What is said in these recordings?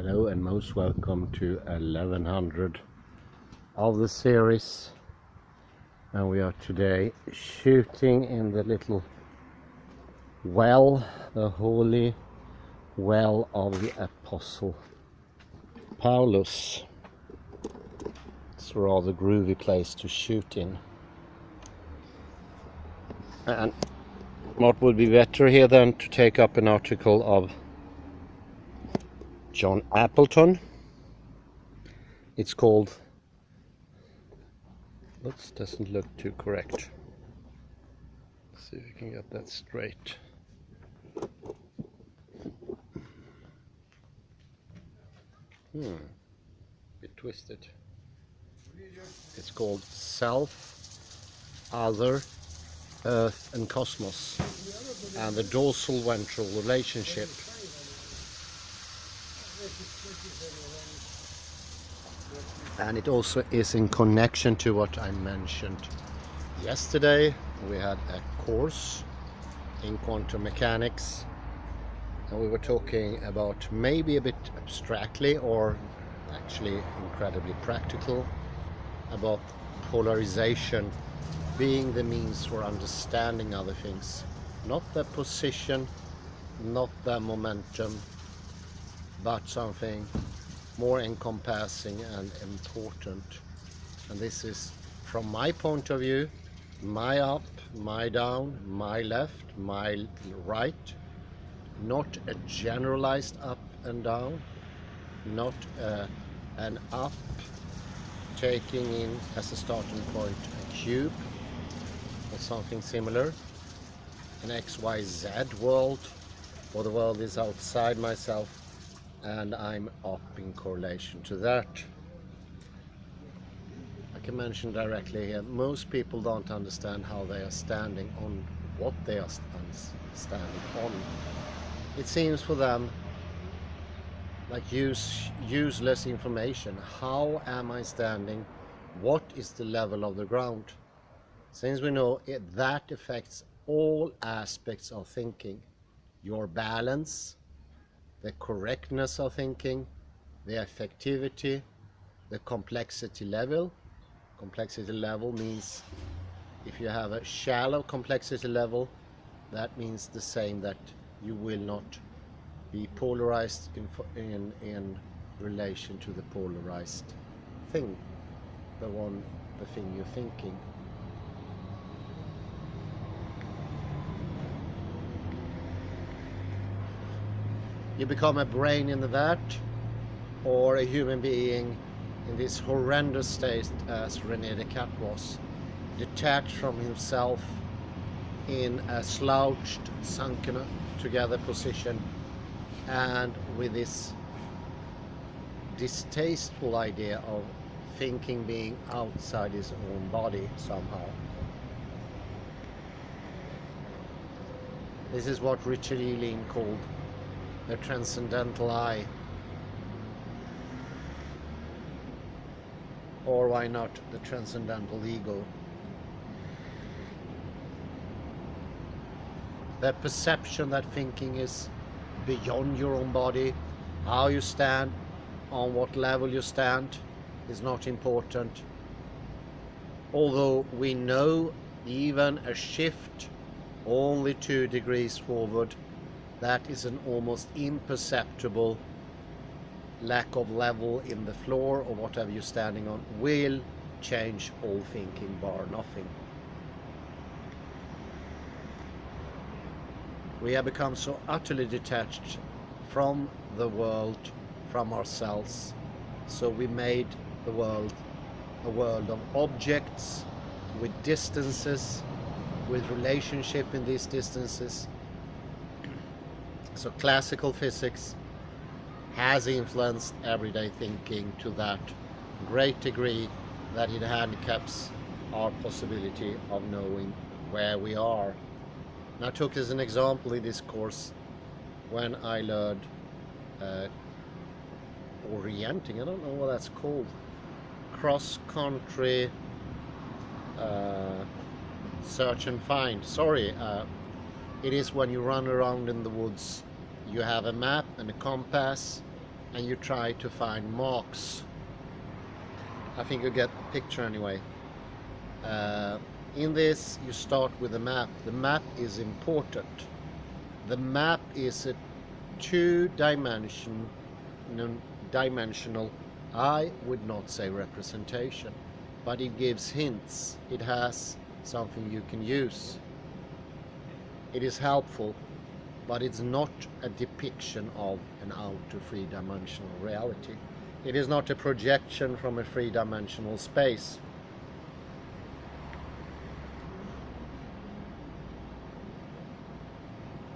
Hello and most welcome to 1100 of the series, and we are today shooting in the little well, the holy well of the Apostle Paulus. It's a rather groovy place to shoot in, and what would be better here than to take up an article of John Apleton. It's called, that doesn't look too correct. Let's see if we can get that straight. Bit twisted. It's called Self, Other, Earth and Cosmos, and the dorsal ventral relationship. And it also is in connection to what I mentioned yesterday. We had a course in quantum mechanics, and we were talking about, maybe a bit abstractly or actually incredibly practical, about polarization being the means for understanding other things, not their position, not their momentum, but something more encompassing and important. And this is, from my point of view, my up, my down, my left, my right, not a generalized up and down, not an up taking in as a starting point a cube or something similar, an XYZ world, or the world is outside myself and I'm up in correlation to that. I can mention directly here, most people don't understand how they are standing on what they are standing on. It seems for them like useless information. How am I standing? What is the level of the ground? Since we know that affects all aspects of thinking, your balance, the correctness of thinking, the effectivity, the complexity level. Complexity level means, if you have a shallow complexity level, that means the same, that you will not be polarized in relation to the polarized thing, the thing you're thinking. You become a brain in the vat, or a human being in this horrendous state as René Descartes was, detached from himself in a slouched, sunken together position, and with this distasteful idea of thinking being outside his own body somehow. This is what Richard Ewing called the transcendental I, or why not the transcendental ego. The perception that thinking is beyond your own body, how you stand, on what level you stand, is not important. Although we know even a shift only 2 degrees forward, that is an almost imperceptible lack of level in the floor or whatever you're standing on, will change all thinking bar nothing. We have become so utterly detached from the world, from ourselves, so we made the world a world of objects with distances, with relationship in these distances. So classical physics has influenced everyday thinking to that great degree that it handicaps our possibility of knowing where we are. And I took as an example in this course when I learned orienting, I don't know what that's called, cross-country search and find. Sorry, it is when you run around in the woods. You have a map and a compass, and you try to find marks. I think you get the picture anyway. In this, you start with the map. The map is important. The map is a two-dimensional, I would not say representation, but it gives hints. It has something you can use. It is helpful, but it's not a depiction of an outer three-dimensional reality. It is not a projection from a three-dimensional space.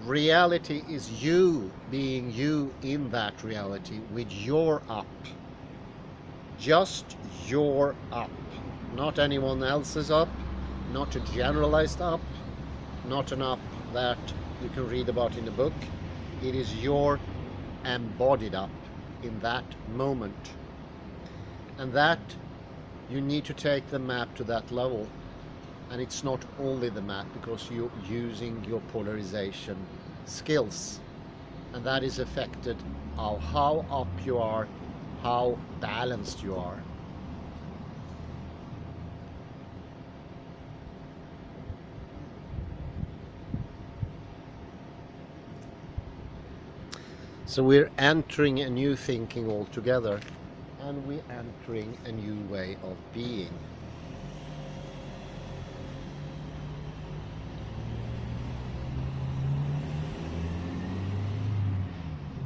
Reality is you being you in that reality with your up. Just your up. Not anyone else's up, not a generalized up, not an up that you can read about in a book. It is your embodied up in that moment. And that you need to take the map to that level. And it's not only the map, because you're using your polarization skills, and that is affected of how up you are, how balanced you are. So we're entering a new thinking altogether, and we're entering a new way of being.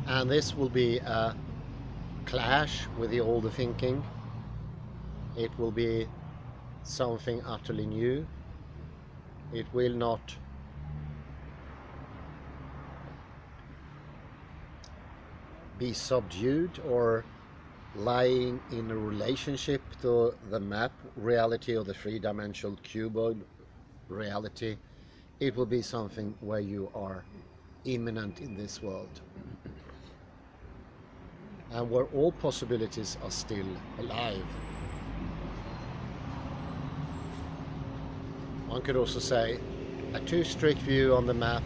And this will be a clash with the older thinking. It will be something utterly new. It will not be subdued or lying in a relationship to the map reality or the three-dimensional cuboid reality. It will be something where you are immanent in this world, and where all possibilities are still alive. One could also say a too strict view on the map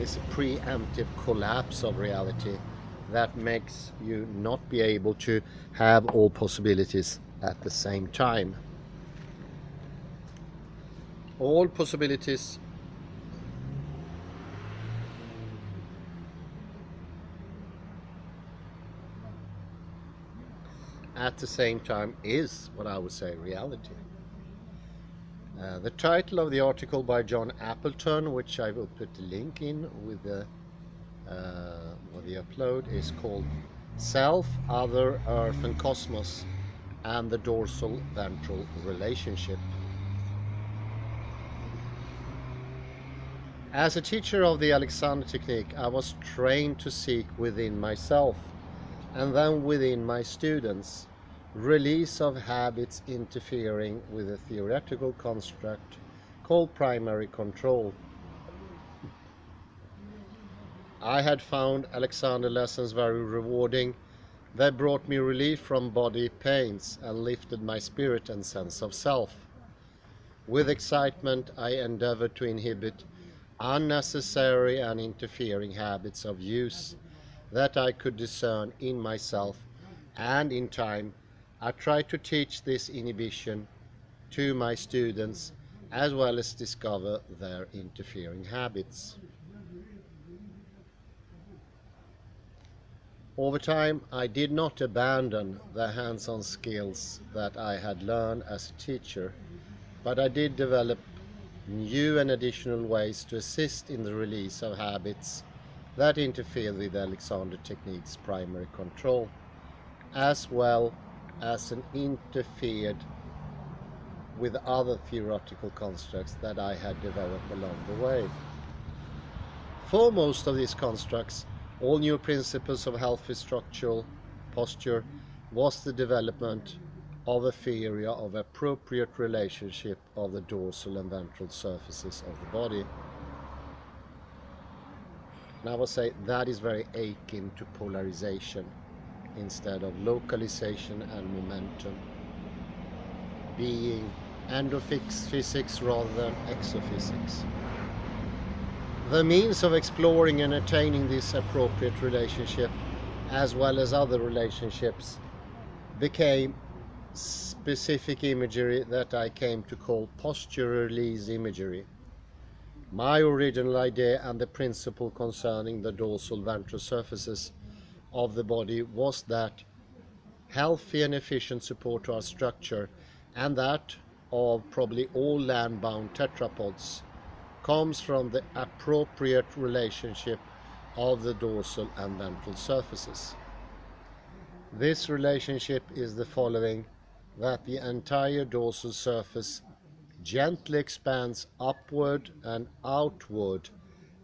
is a preemptive collapse of reality that makes you not be able to have all possibilities at the same time. All possibilities at the same time is what I would say reality. The title of the article by John Apleton, which I will put the link in with the upload, is called Self, Other, Earth and Cosmos and the Dorsal Ventral Relationship. As a teacher of the Alexander technique, I was trained to seek within myself and then within my students release of habits interfering with a theoretical construct called primary control. I had found Alexander lessons very rewarding. They brought me relief from body pains and lifted my spirit and sense of self. With excitement, I endeavored to inhibit unnecessary and interfering habits of use that I could discern in myself, and in time I tried to teach this inhibition to my students as well as discover their interfering habits. Over time, I did not abandon the hands-on skills that I had learned as a teacher, but I did develop new and additional ways to assist in the release of habits that interfere with Alexander technique's primary control, as well as interfered with other theoretical constructs that I had developed along the way. For most of these constructs, all new principles of healthy structural posture was the development of a theory of appropriate relationship of the dorsal and ventral surfaces of the body. And I would say that is very akin to polarization instead of localization and momentum, being endophysics rather than exophysics. The means of exploring and attaining this appropriate relationship as well as other relationships, became specific imagery that I came to call posture release imagery. My original idea and the principle concerning the dorsal ventral surfaces of the body was that healthy and efficient support to our structure, and that of probably all land-bound tetrapods, comes from the appropriate relationship of the dorsal and ventral surfaces. This relationship is the following: that the entire dorsal surface gently expands upward and outward,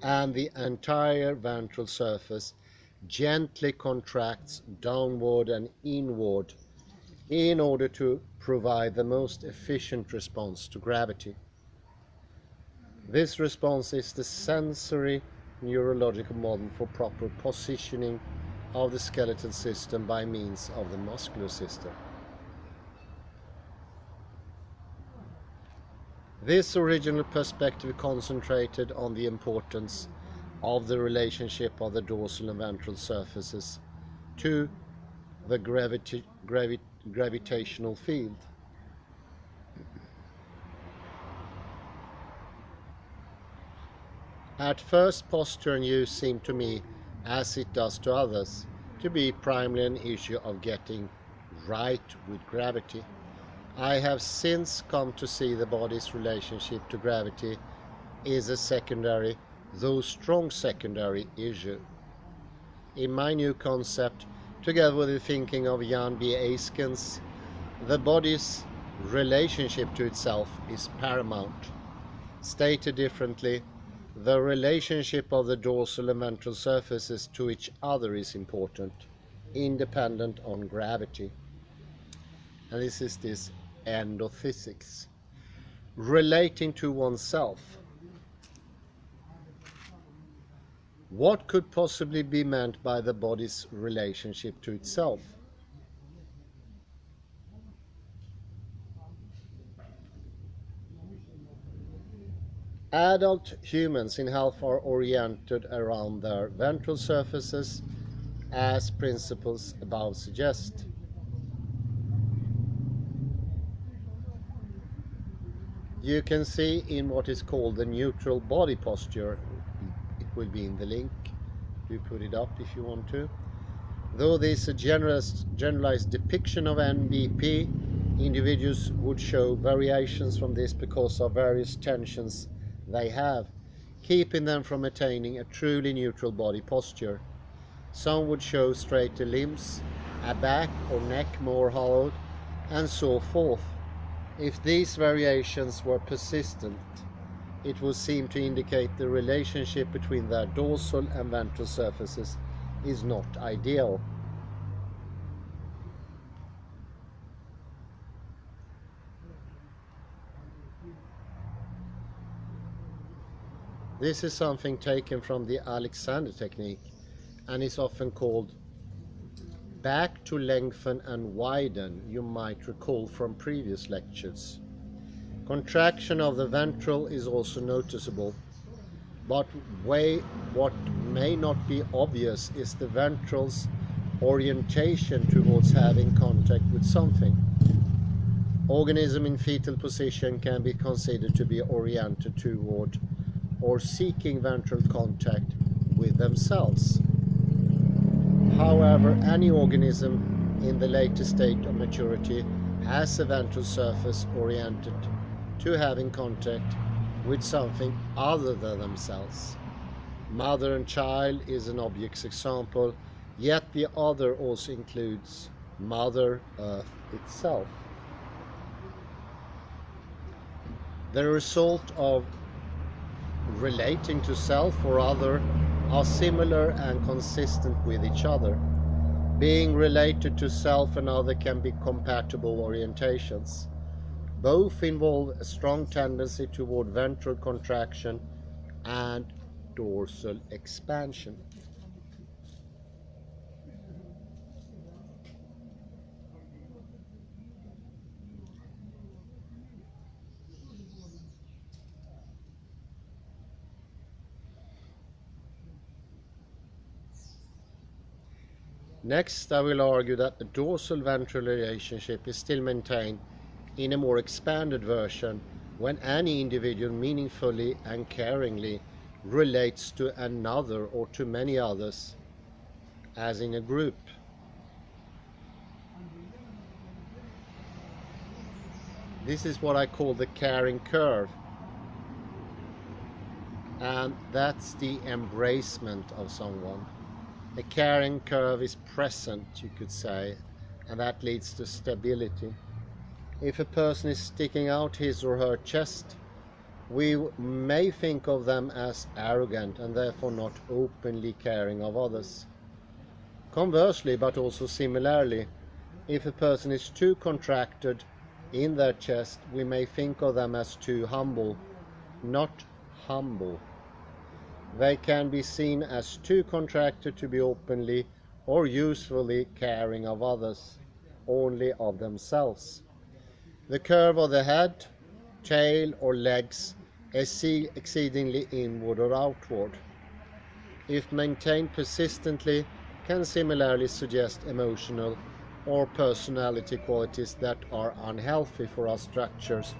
and the entire ventral surface gently contracts downward and inward in order to provide the most efficient response to gravity. This response is the sensory neurological model for proper positioning of the skeletal system by means of the muscular system. This original perspective concentrated on the importance of the relationship of the dorsal and ventral surfaces to the gravitational field. At first, posture and use seemed to me, as it does to others, to be primarily an issue of getting right with gravity. I have since come to see the body's relationship to gravity is a secondary, though strong secondary, issue. In my new concept, together with the thinking of Jan B. Aiskens, the body's relationship to itself is paramount. Stated differently, the relationship of the dorsal and ventral surfaces to each other is important, independent on gravity. And this is this endophysics, relating to oneself. What could possibly be meant by the body's relationship to itself? Adult humans in health are oriented around their ventral surfaces, as principles above suggest. You can see in what is called the neutral body posture, it will be in the link, you put it up if you want to. Though this is a generalized depiction of NBP, individuals would show variations from this because of various tensions they have, keeping them from attaining a truly neutral body posture. Some would show straighter limbs, a back or neck more hollowed, and so forth. If these variations were persistent, it would seem to indicate the relationship between their dorsal and ventral surfaces is not ideal. This is something taken from the Alexander technique and is often called back to lengthen and widen, you might recall from previous lectures. Contraction of the ventral is also noticeable, but what may not be obvious is the ventral's orientation towards having contact with something. Organism in fetal position can be considered to be oriented toward or seeking ventral contact with themselves. However, any organism in the later state of maturity has a ventral surface oriented to having contact with something other than themselves. Mother and child is an obvious example, yet the other also includes Mother Earth itself. The result of relating to self or other are similar and consistent with each other. Being related to self and other can be compatible orientations. Both involve a strong tendency toward ventral contraction and dorsal expansion. Next, I will argue that the dorsal-ventral relationship is still maintained in a more expanded version when any individual meaningfully and caringly relates to another or to many others, as in a group. This is what I call the caring curve, and that's the embracement of someone. The caring curve is present, you could say, and that leads to stability. If a person is sticking out his or her chest, we may think of them as arrogant and therefore not openly caring of others. Conversely, but also similarly, if a person is too contracted in their chest, we may think of them as too humble, not humble. They can be seen as too contracted to be openly or usefully caring of others, only of themselves. The curve of the head, tail or legs is exceedingly inward or outward. If maintained persistently, can similarly suggest emotional or personality qualities that are unhealthy for our structures.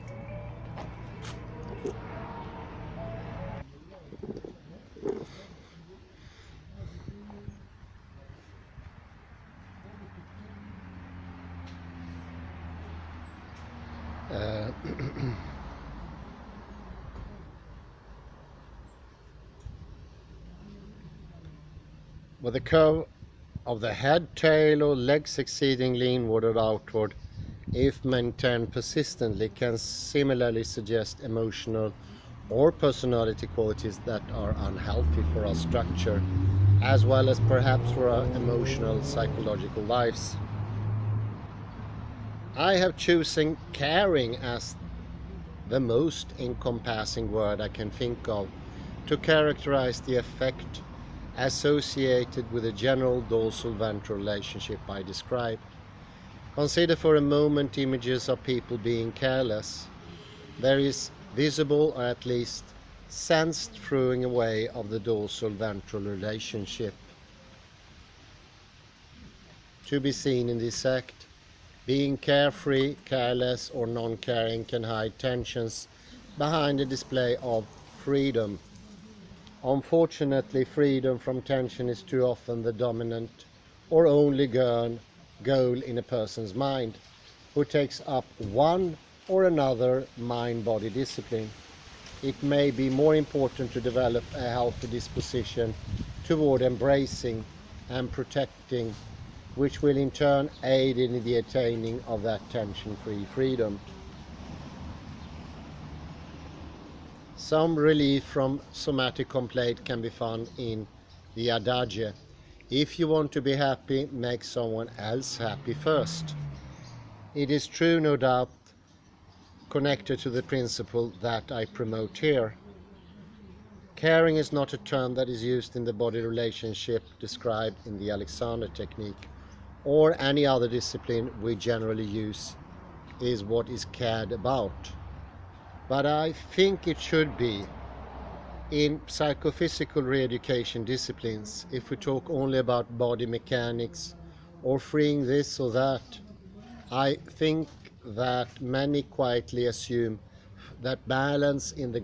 With the curve of the head, tail or legs exceedingly inward or outward, if maintained persistently, can similarly suggest emotional or personality qualities that are unhealthy for our structure, as well as perhaps for our emotional psychological lives. I have chosen caring as the most encompassing word I can think of to characterize the effect associated with the general dorsal-ventral relationship I described. Consider for a moment images of people being careless. There is visible, or at least sensed, throwing away of the dorsal-ventral relationship to be seen in this act. Being carefree, careless, or non-caring can hide tensions behind a display of freedom. Unfortunately, freedom from tension is too often the dominant or only goal in a person's mind, who takes up one or another mind-body discipline. It may be more important to develop a healthy disposition toward embracing and protecting, which will in turn aid in the attaining of that tension-free freedom. Some relief from somatic complaint can be found in the adage, if you want to be happy, make someone else happy first. It is true, no doubt, connected to the principle that I promote here. Caring is not a term that is used in the body relationship described in the Alexander technique, or any other discipline we generally use is what is cared about. But I think it should be in psychophysical re-education disciplines. If we talk only about body mechanics or freeing this or that, I think that many quietly assume that balance in the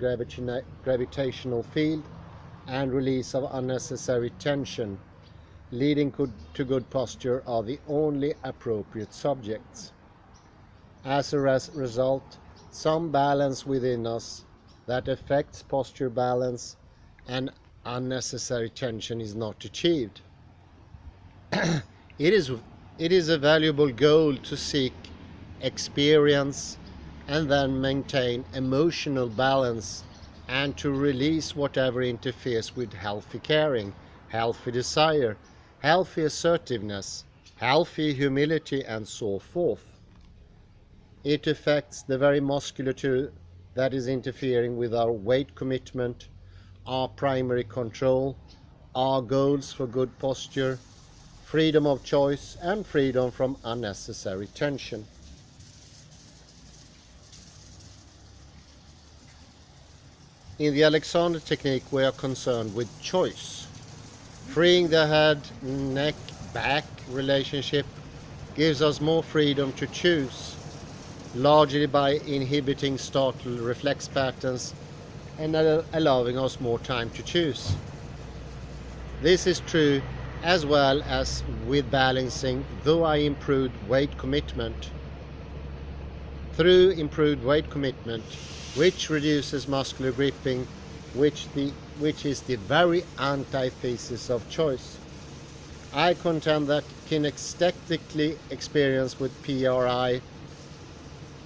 gravitational field and release of unnecessary tension leading to good posture are the only appropriate subjects. As a result, some balance within us that affects posture balance and unnecessary tension is not achieved. It is a valuable goal to seek, experience, and then maintain emotional balance, and to release whatever interferes with healthy caring, healthy desire, healthy assertiveness, healthy humility, and so forth. It affects the very musculature that is interfering with our weight commitment, our primary control, our goals for good posture, freedom of choice, and freedom from unnecessary tension. In the Alexander technique, we are concerned with choice, freeing the head, neck, back relationship gives us more freedom to choose, largely by inhibiting startle reflex patterns and allowing us more time to choose. This is true as well as with balancing, though I improved weight commitment. Through improved weight commitment, which reduces muscular gripping, which is the very antithesis of choice, I contend that kinesthetically experience with PRI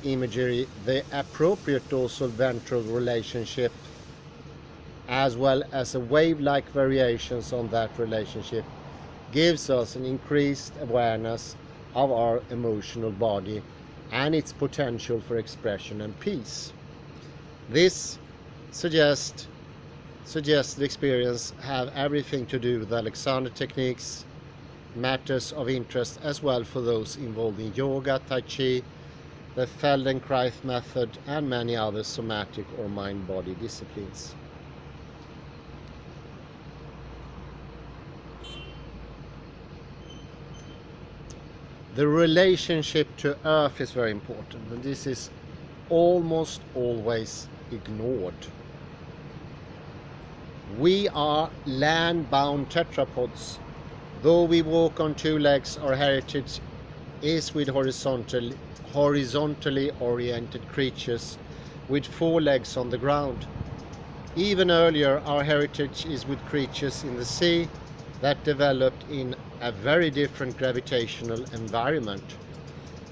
imagery, the appropriate dorsal ventral relationship, as well as a wave-like variations on that relationship, gives us an increased awareness of our emotional body and its potential for expression and peace. This suggested experience have everything to do with Alexander techniques, matters of interest as well for those involved in yoga, tai chi, the Feldenkrais method, and many other somatic or mind-body disciplines. The relationship to Earth is very important, and this is almost always ignored. We are land-bound tetrapods. Though we walk on two legs, our heritage is with horizontally oriented creatures with four legs on the ground. Even earlier, our heritage is with creatures in the sea that developed in a very different gravitational environment.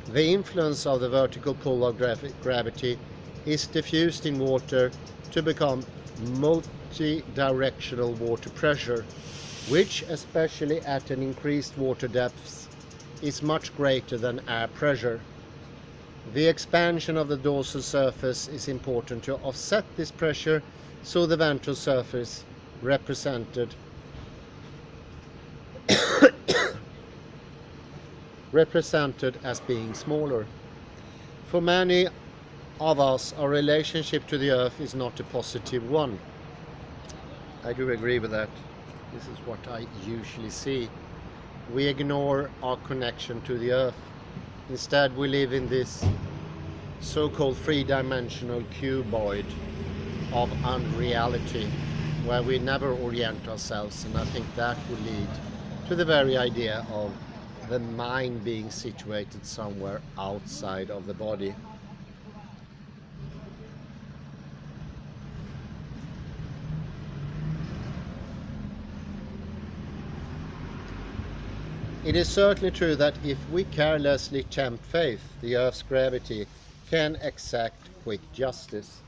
The influence of the vertical pull of gravity is diffused in water to become multi-directional water pressure, which, especially at an increased water depth, is much greater than air pressure. The expansion of the dorsal surface is important to offset this pressure, so the ventral surface represented as being smaller. For many of us, our relationship to the Earth is not a positive one. I do agree with that. This is what I usually see. We ignore our connection to the Earth. Instead, we live in this so-called three-dimensional cuboid of unreality, where we never orient ourselves, and I think that would lead to the very idea of the mind being situated somewhere outside of the body. It is certainly true that if we carelessly tempt faith, the Earth's gravity can exact quick justice.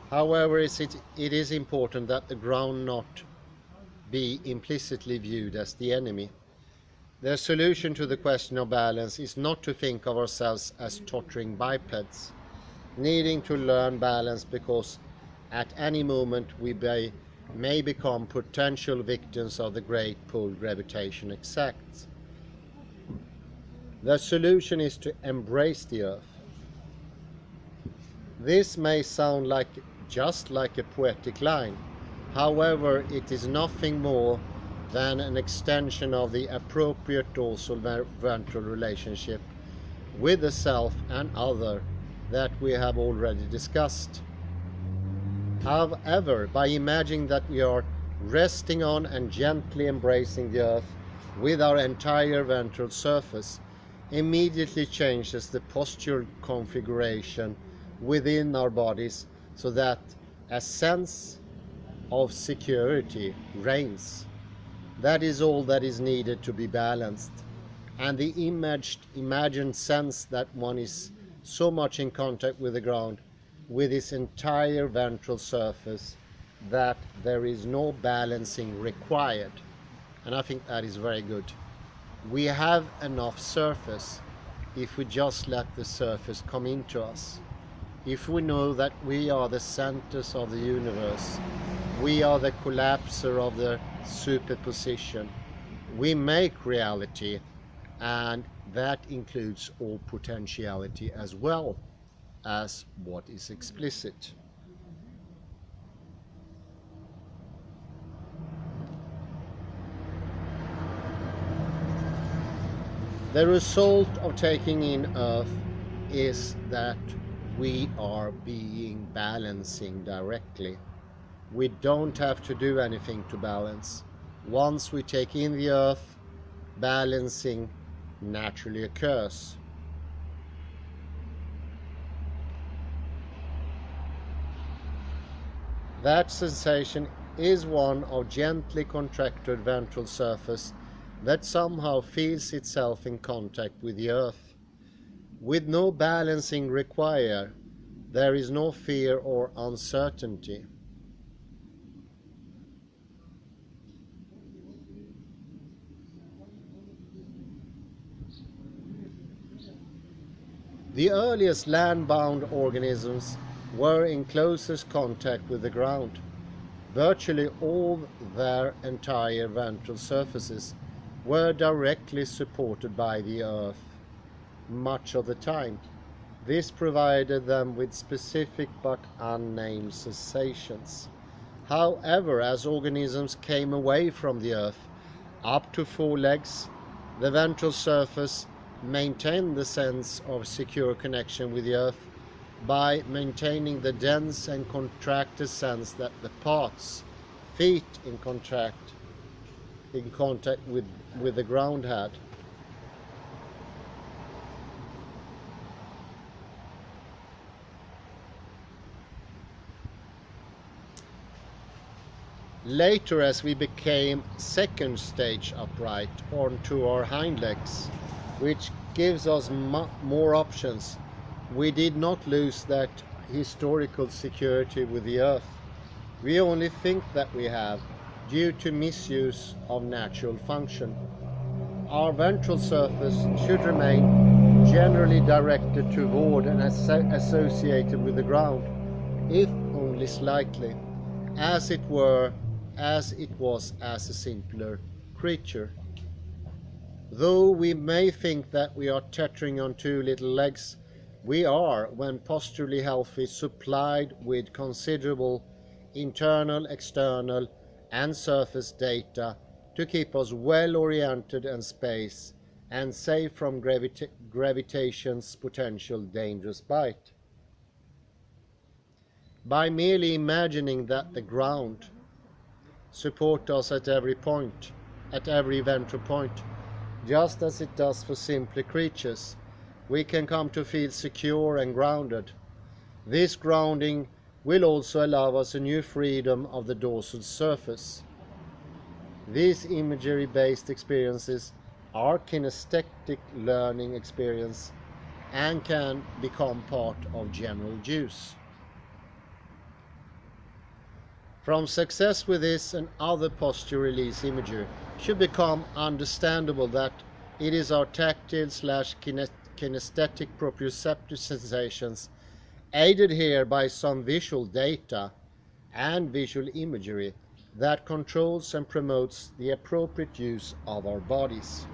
However, it is important that the ground not be implicitly viewed as the enemy. The solution to the question of balance is not to think of ourselves as tottering bipeds, needing to learn balance because at any moment we may become potential victims of the great pull gravitation exacts. The solution is to embrace the Earth. This may sound just like a poetic line. However, it is nothing more than an extension of the appropriate dorsal ventral relationship with the self and other that we have already discussed. However, by imagining that we are resting on and gently embracing the Earth with our entire ventral surface, immediately changes the postural configuration within our bodies so that a sense of security reigns. That is all that is needed to be balanced, and the imagined sense that one is so much in contact with the ground, with its entire ventral surface, that there is no balancing required. And I think that is very good. We have enough surface if we just let the surface come into us. If we know that we are the centers of the universe, we are the collapser of the superposition, we make reality, and that includes all potentiality as well as what is explicit. The result of taking in Earth is that we are being balancing directly. We don't have to do anything to balance. Once we take in the Earth, balancing naturally occurs. That sensation is one of gently contracted ventral surface that somehow feels itself in contact with the Earth. With no balancing required, there is no fear or uncertainty. The earliest land-bound organisms were in closest contact with the ground. Virtually all their entire ventral surfaces were directly supported by the Earth much of the time. This provided them with specific but unnamed sensations. However, as organisms came away from the Earth up to 4 legs, the ventral surface maintained the sense of secure connection with the Earth by maintaining the dense and contracted sense that the parts, feet in contact with the ground had. Later, as we became second stage upright onto our hind legs, which gives us more options, we did not lose that historical security with the Earth. We only think that we have, due to misuse of natural function. Our ventral surface should remain generally directed toward and associated with the ground, if only slightly, as it was as a simpler creature. Though we may think that we are teetering on 2 little legs, we are, when posturally healthy, supplied with considerable internal, external and surface data to keep us well oriented in space and safe from gravitation's potential dangerous bite. By merely imagining that the ground supports us at every point, at every ventral point, just as it does for simpler creatures, we can come to feel secure and grounded. This grounding will also allow us a new freedom of the dorsal surface. These imagery-based experiences are kinesthetic learning experience and can become part of general use. From success with this and other posture release imagery should become understandable that it is our tactile/kinesthetic proprioceptive sensations, aided here by some visual data and visual imagery, that controls and promotes the appropriate use of our bodies.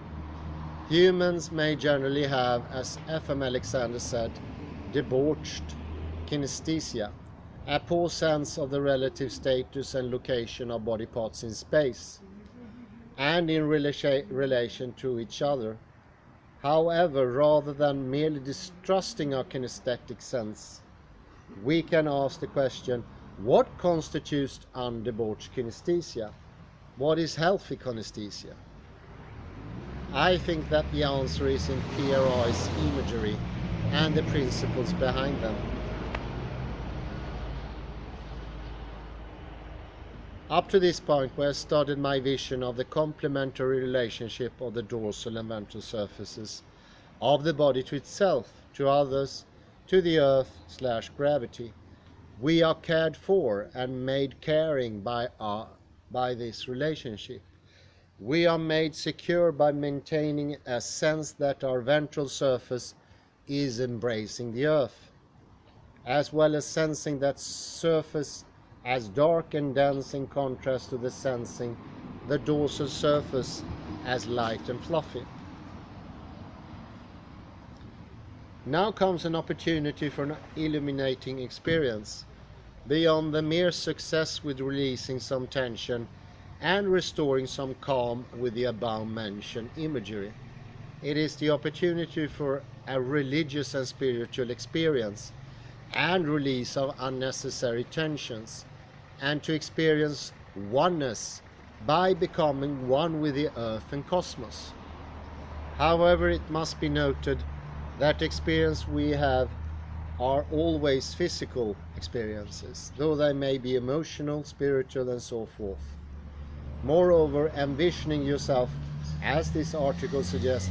Humans may generally have, as F.M. Alexander said, debauched kinesthesia, a poor sense of the relative status and location of body parts in space and in relation to each other. However, rather than merely distrusting our kinesthetic sense, we can ask the question, what constitutes undebauched kinesthesia? What is healthy kinesthesia? I think that the answer is in PRI's imagery and the principles behind them. Up to this point, we have studied my vision of the complementary relationship of the dorsal and ventral surfaces of the body to itself, to others, to the earth/gravity. We are cared for and made caring by this relationship. We are made secure by maintaining a sense that our ventral surface is embracing the earth, as well as sensing that surface as dark and dense in contrast to the sensing the dorsal surface as light and fluffy. Now comes an opportunity for an illuminating experience, beyond the mere success with releasing some tension and restoring some calm with the above mentioned imagery. It is the opportunity for a religious and spiritual experience and release of unnecessary tensions, and to experience oneness by becoming one with the earth and cosmos. However, it must be noted that experience we have are always physical experiences, though they may be emotional, spiritual, and so forth. Moreover, envisioning yourself, as this article suggests,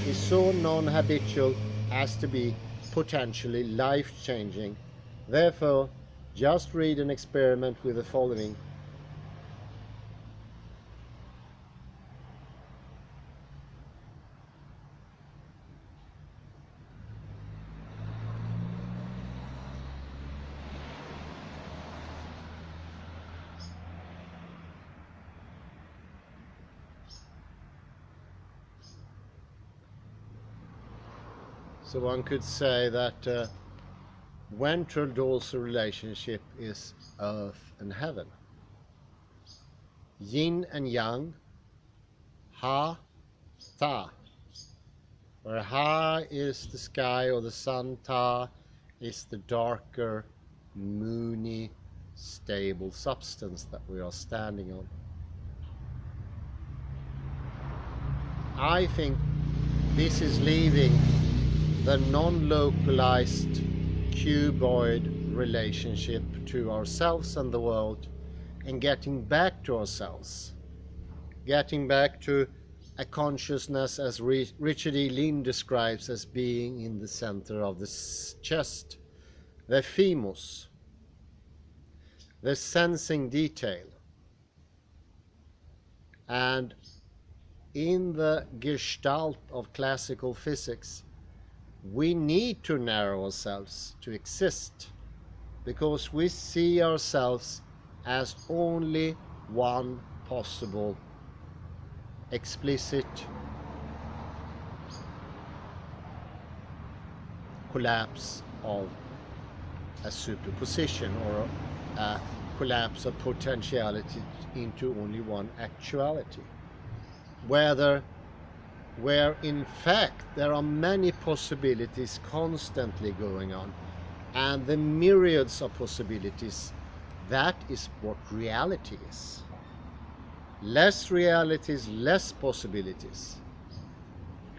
is so non-habitual as to be potentially life-changing. Therefore, just read an experiment with the following. So one could say that ventral dorsal relationship is earth and heaven. Yin and yang, ha, ta. Where ha is the sky or the sun, ta is the darker, moony, stable substance that we are standing on. I think this is leaving the non-localized cuboid relationship to ourselves and the world, and getting back to ourselves, getting back to a consciousness as Richard E. Lynn describes as being in the center of the chest, the thymus, the sensing detail. And in the gestalt of classical physics, we need to narrow ourselves to exist, because we see ourselves as only one possible explicit collapse of a superposition, or a collapse of potentiality into only one actuality, where in fact there are many possibilities constantly going on, and the myriads of possibilities, that is what reality is. Less realities, less possibilities.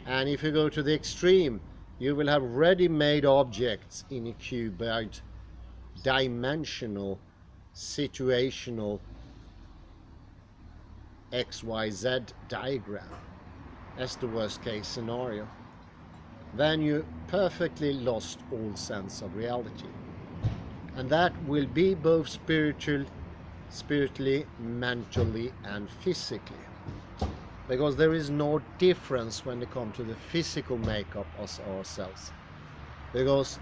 And if you go to the extreme, you will have ready-made objects in a cuboid, dimensional, situational XYZ diagram as the worst case scenario. Then you perfectly lost all sense of reality. And that will be both spiritually, mentally, and physically. Because there is no difference when it comes to the physical makeup of ourselves. Because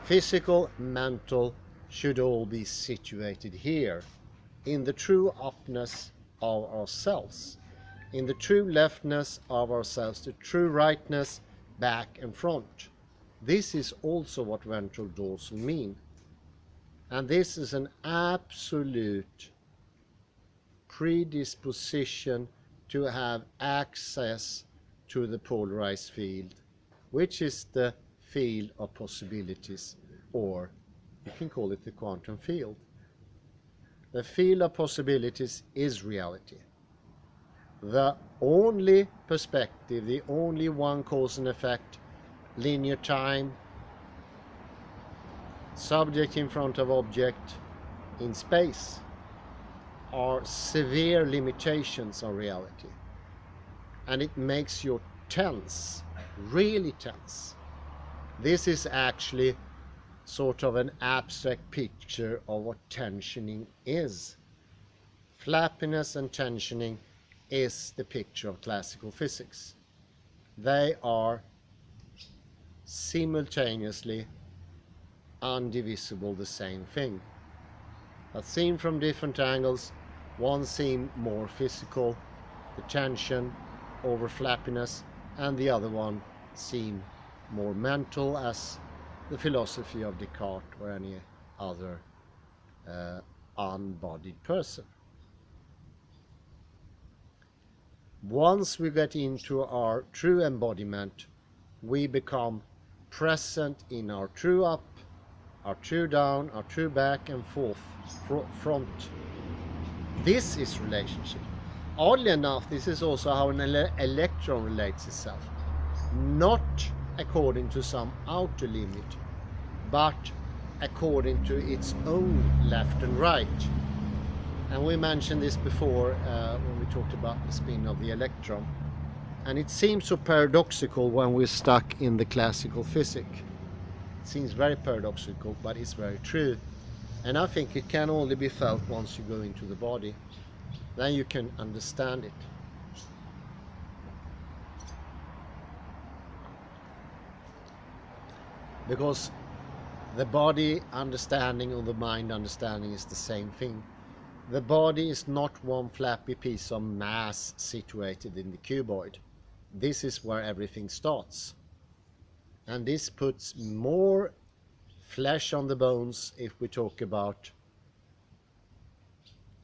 physical, mental should all be situated here, in the true upness of ourselves, in the true leftness of ourselves, the true rightness, back and front. This is also what ventral dorsal mean. And this is an absolute predisposition to have access to the polarized field, which is the field of possibilities, or you can call it the quantum field. The field of possibilities is reality. The only perspective, the only one cause and effect, linear time, subject in front of object in space, are severe limitations of reality. And it makes you tense, really tense. This is actually sort of an abstract picture of what tensioning is. Flappiness and tensioning is the picture of classical physics. They are simultaneously undivisible the same thing. But seen from different angles, one seems more physical, the tension over flappiness, and the other one seems more mental, as the philosophy of Descartes or any other unbodied person. Once we get into our true embodiment, we become present in our true up, our true down, our true back and forth, front. This is relationship. Oddly enough, this is also how an electron relates itself. Not according to some outer limit, but according to its own left and right. And we mentioned this before when we talked about the spin of the electron. And it seems so paradoxical when we're stuck in the classical physics. It seems very paradoxical, but it's very true. And I think it can only be felt once you go into the body. Then you can understand it. Because the body understanding or the mind understanding is the same thing. The body is not one flappy piece of mass situated in the cuboid. This is where everything starts. And this puts more flesh on the bones if we talk about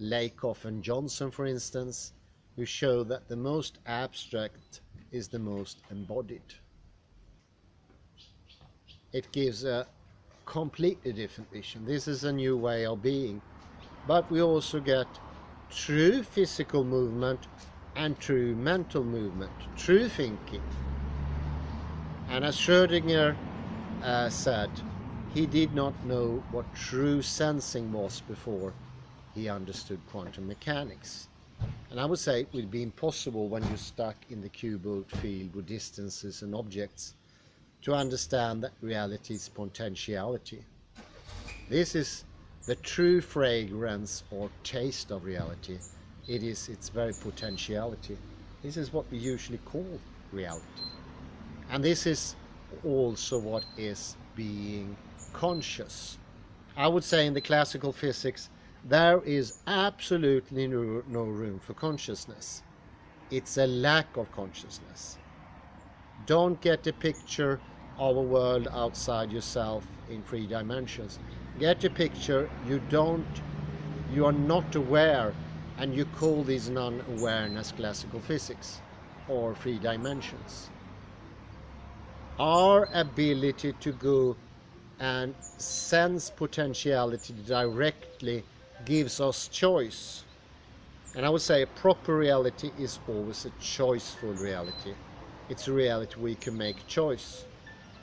Lakoff and Johnson, for instance, who show that the most abstract is the most embodied. It gives a completely different vision. This is a new way of being. But we also get true physical movement and true mental movement, true thinking. And as Schrödinger said, he did not know what true sensing was before he understood quantum mechanics. And I would say it would be impossible when you're stuck in the cuboid field with distances and objects to understand that reality is potentiality. This is the true fragrance or taste of reality. It is its very potentiality. This is what we usually call reality. And this is also what is being conscious. I would say in the classical physics, there is absolutely no room for consciousness. It's a lack of consciousness. Don't get a picture of a world outside yourself in 3 dimensions. Get a picture you are not aware, and you call this non-awareness classical physics or 3 dimensions. Our ability to go and sense potentiality directly gives us choice. And I would say a proper reality is always a choiceful reality. It's a reality where you can make choice.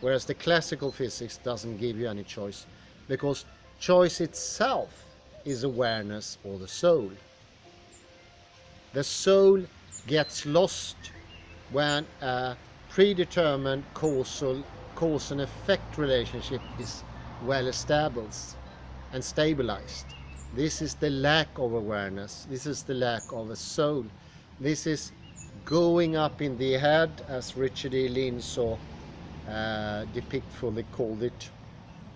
Whereas the classical physics doesn't give you any choice, because choice itself is awareness or the soul. The soul gets lost when a predetermined cause and effect relationship is well established and stabilized. This is the lack of awareness. This is the lack of a soul. This is going up in the head, as Richard E. Lynn so depictfully called it.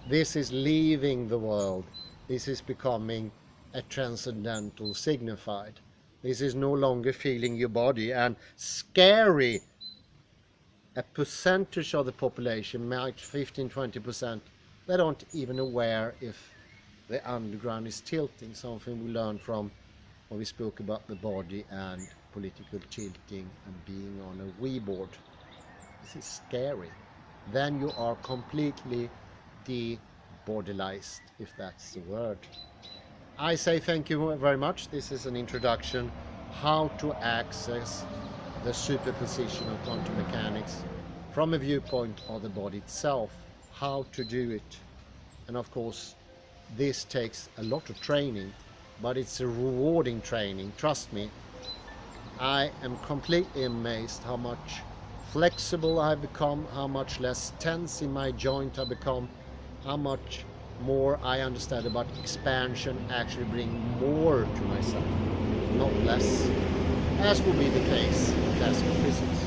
This is leaving the world. This is becoming a transcendental signified. This is no longer feeling your body, and scary. A percentage of the population, might 15-20%, they don't even aware if the underground is tilting, something we learned from when we spoke about the body and political tilting and being on a Wii board. This is scary. Then you are completely de-bodilized, if that's the word. I say thank you very much. This is an introduction how to access the superposition of quantum mechanics from a viewpoint of the body itself, how to do it. And of course, this takes a lot of training, but it's a rewarding training, trust me. I am completely amazed how much flexible I've become, how much less tense in my joint I've become, how much more I understand about expansion, actually bring more to myself, not less, as will be the case in classical physics.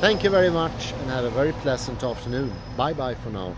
Thank you very much and have a very pleasant afternoon. Bye bye for now.